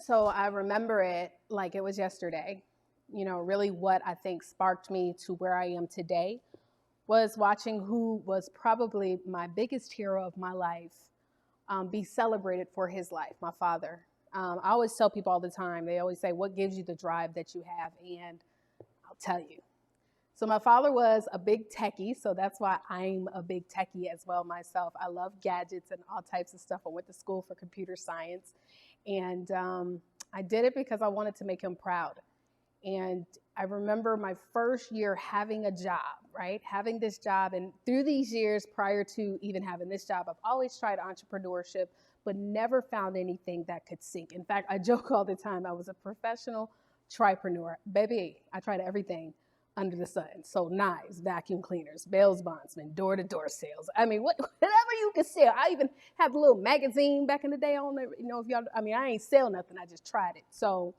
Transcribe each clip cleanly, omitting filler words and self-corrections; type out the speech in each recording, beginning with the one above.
So I remember it like it was yesterday. Really what I think sparked me to where I am today was watching who was probably my biggest hero of my life be celebrated for his life, my father. I always tell people all the time, they always say, what gives you the drive that you have? And I'll tell you. So my father was a big techie, so that's why I'm a big techie as well myself. I love gadgets and all types of stuff. I went to school for computer science, and I did it because I wanted to make him proud. And I remember my first year having a job, right? Having this job. And through these years prior to even having this job, I've always tried entrepreneurship, but never found anything that could sink. In fact, I joke all the time, I was a professional tripreneur. Baby, I tried everything under the sun. So knives, vacuum cleaners, bails bondsmen, door-to-door sales. I mean, whatever you can sell. I even had a little magazine back in the day. I don't know if y'all, I ain't sell nothing. I just tried it. So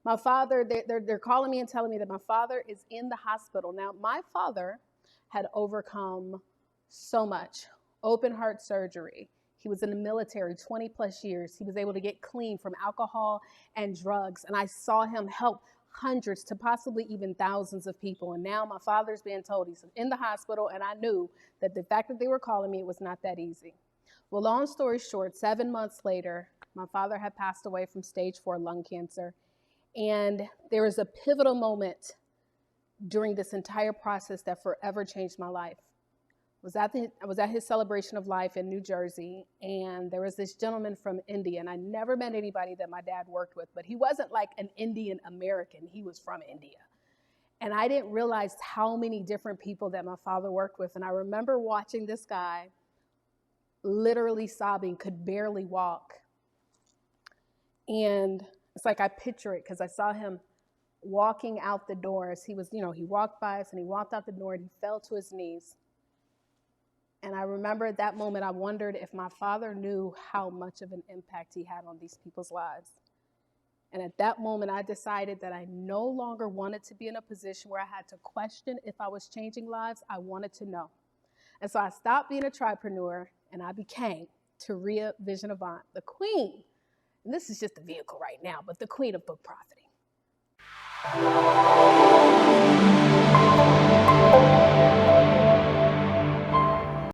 my father, they're calling me and telling me that my father is in the hospital. Now, my father had overcome so much. Open heart surgery. He was in the military 20 plus years. He was able to get clean from alcohol and drugs. And I saw him help hundreds to possibly even thousands of people. And now my father's being told he's in the hospital. And I knew that the fact that they were calling me, it was not that easy. Well, long story short, 7 months later, my father had passed away from stage 4 lung cancer. And there was a pivotal moment during this entire process that forever changed my life. I was at his celebration of life in New Jersey, and there was this gentleman from India, and I never met anybody that my dad worked with, but he wasn't like an Indian American. He was from India. And I didn't realize how many different people that my father worked with. And I remember watching this guy literally sobbing, could barely walk. And it's like I picture it because I saw him walking out the doors. He was, he walked by us and he walked out the door and he fell to his knees. And I remember at that moment, I wondered if my father knew how much of an impact he had on these people's lives. And at that moment, I decided that I no longer wanted to be in a position where I had to question if I was changing lives. I wanted to know. And so I stopped being a tripreneur and I became Taurea Vision Avant, the queen. And this is just the vehicle right now, but the queen of book profiting.